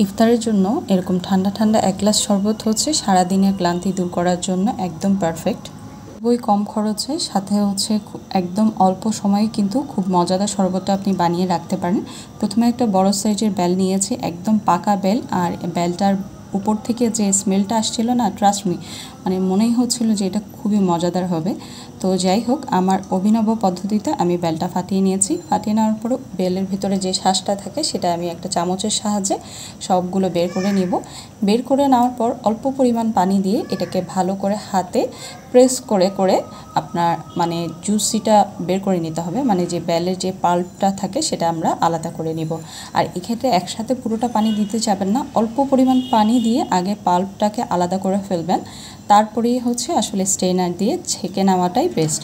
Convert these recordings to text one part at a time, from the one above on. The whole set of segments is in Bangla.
ইফতারের জন্য এরকম ঠান্ডা ঠান্ডা এক গ্লাস শরবত হচ্ছে সারাদিনের ক্লান্তি দূর করার জন্য একদম পারফেক্ট। খুবই কম খরচে, সাথে হচ্ছে একদম অল্প সময়ে কিন্তু খুব মজাদার শরবতটা আপনি বানিয়ে রাখতে পারেন। প্রথমে একটা বড় সাইজের বেল নিয়েছি, একদম পাকা বেল, আর বেলটার উপর থেকে যে স্মেলটা আসছিল না, ট্রাস্ট মি, মানে মনেই হচ্ছিল যে এটা খুবই মজাদার হবে। তো যাই হোক, আমার অভিনব পদ্ধতিতে আমি বেলটা ফাটিয়ে নিয়েছি। ফাটিয়ে নেওয়ার পর বেলের ভিতরে যে শ্বাসটা থাকে সেটা আমি একটা চামচের সাহায্যে সবগুলো বের করে নিব। বের করে নেওয়ার পর অল্প পরিমাণ পানি দিয়ে এটাকে ভালো করে হাতে প্রেস করে করে আপনার মানে জুসিটা বের করে নিতে হবে, মানে যে বেলের যে পাল্পটা থাকে সেটা আমরা আলাদা করে নিব। আর এক্ষেত্রে একসাথে পুরোটা পানি দিতে যাবেন না, অল্প পরিমাণ পানি দিয়ে আগে পাল্পটাকে আলাদা করে ফেলবেন, তারপরেই হচ্ছে আসলে স্ট্রেনার দিয়ে ছেঁকে নেওয়াটাই বেস্ট।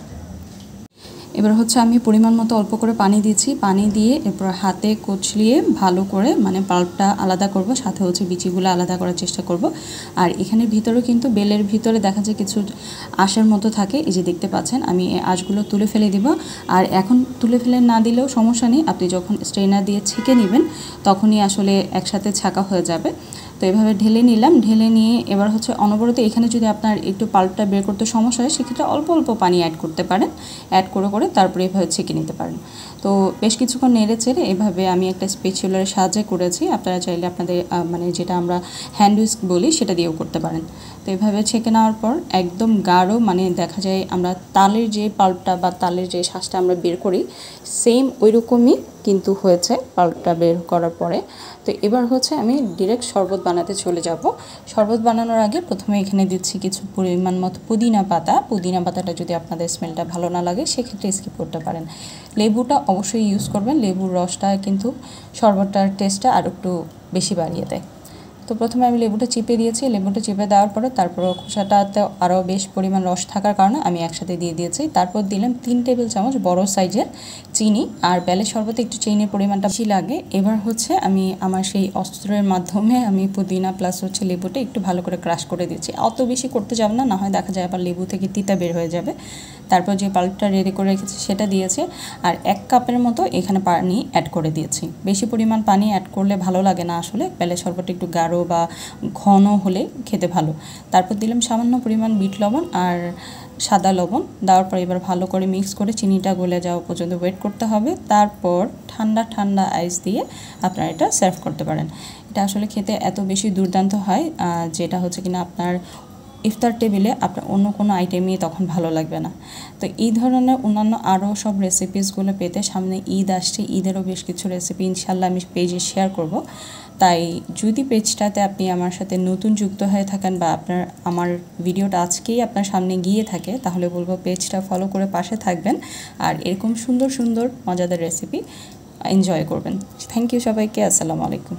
এবার হচ্ছে আমি পরিমাণ মতো অল্প করে পানি দিচ্ছি, পানি দিয়ে এরপর হাতে কচলিয়ে ভালো করে মানে পাল্পটা আলাদা করব, সাথে হচ্ছে বিচিগুলো আলাদা করার চেষ্টা করব। আর এখানের ভিতরে কিন্তু বেলের ভিতরে দেখা যায় কিছু আঁশের মতো থাকে, এই যে দেখতে পাচ্ছেন, আমি এই আঁশগুলো তুলে ফেলে দিব। আর এখন তুলে ফেলে না দিলেও সমস্যা নেই, আপনি যখন স্ট্রেনার দিয়ে ছেঁকে নেবেন তখনই আসলে একসাথে ছাঁকা হয়ে যাবে। তো এভাবে ঢেলে নিলাম, ঢেলে নিয়ে এবার হচ্ছে অনবরত এখানে যদি আপনার একটু পাল্পটা বের করতে সমস্যা হয় সেক্ষেত্রে অল্প অল্প পানি অ্যাড করতে পারেন, অ্যাড করে করে তারপরে এভাবে ছেঁকে নিতে পারেন। তো বেশ কিছুক্ষণ নেড়ে চেড়ে এভাবে আমি একটা স্প্যাচুলার সাহায্যে করেছি, আপনারা চাইলে আপনাদের মানে যেটা আমরা হ্যান্ড উইস্ক বলি সেটা দিয়েও করতে পারেন। তো এভাবে ছেঁকে নেওয়ার পর একদম গাঢ়, মানে দেখা যায় আমরা তালের যে পাল্পটা বা তালের যে শ্বাসটা আমরা বের করি সেম ওই রকমই কিন্তু হয়েছে পাল্পটা বের করার পরে। তো এবার হচ্ছে আমি ডিরেক্ট শরবত বানাতে চলে যাব। শরবত বানানোর আগে প্রথমে এখানে দিচ্ছি কিছু পরিমাণ মতো পুদিনা পাতা। পুদিনা পাতাটা যদি আপনাদের স্মেলটা ভালো না লাগে সেক্ষেত্রে স্কিপ করতে পারেন। লেবুটা অবশ্যই ইউজ করবেন, লেবুর রসটা কিন্তু শরবতটার টেস্টটা আর একটু বেশি বাড়িয়ে দেয়। তো প্রথমে আমি লেবুটা চিপে দিয়েছি, লেবুটা চিপে দেওয়ার পরে তারপর খোসাটাতে আরও বেশ পরিমাণ রস থাকার কারণে আমি একসাথে দিয়ে দিয়েছি। তারপর দিলাম 3 টেবিল চামচ বড় সাইজের চিনি, আর বেলের শরবতে একটু চিনির পরিমাণটা বেশি লাগে। এবার হচ্ছে আমি আমার সেই অস্ত্রের মাধ্যমে আমি পুদিনা প্লাস হচ্ছে লেবুটা একটু ভালো করে ক্রাশ করে দিচ্ছি, অত বেশি করতে যাব না, না হয় দেখা যায় আবার লেবু থেকে তিতা বের হয়ে যাবে। তারপর যে পাল্পটা রেডি করে রেখেছি সেটা দিয়েছে, আর 1 কাপের মতো এখানে পানি অ্যাড করে দিয়েছি। বেশি পরিমাণ পানি অ্যাড করলে ভালো লাগে না, আসলে বেলের শরবতটা একটু গাঢ় বা ঘন হলে খেতে ভালো। তারপর দিলাম সামান্য পরিমাণ বিট লবণ আর সাদা লবণ, দেওয়ার পর এবার ভালো করে মিক্স করে চিনিটা গলে যাওয়া পর্যন্ত ওয়েট করতে হবে। তারপর ঠান্ডা ঠান্ডা আইস দিয়ে আপনারা এটা সার্ভ করতে পারেন। এটা আসলে খেতে এত বেশি দুর্দান্ত হয় যেটা হচ্ছে কিনা আপনার ইফতার টেবিলে আপনার অন্য কোনো আইটেমই তখন ভালো লাগবে না। তো এই ধরনের অন্যান্য আরও সব রেসিপিসগুলো পেতে সামনে ঈদ আসছে, ঈদেরও বেশ কিছু রেসিপি ইনশাল্লাহ আমি পেজে শেয়ার করব। তাই যদি পেজটাতে আপনি আমার সাথে নতুন যুক্ত হয়ে থাকেন বা আমার ভিডিওটা আজকেই আপনার সামনে গিয়ে থাকে, তাহলে বলবো পেজটা ফলো করে পাশে থাকবেন আর এরকম সুন্দর সুন্দর মজাদার রেসিপি এনজয় করবেন। থ্যাংক ইউ সবাইকে, আসসালামু আলাইকুম।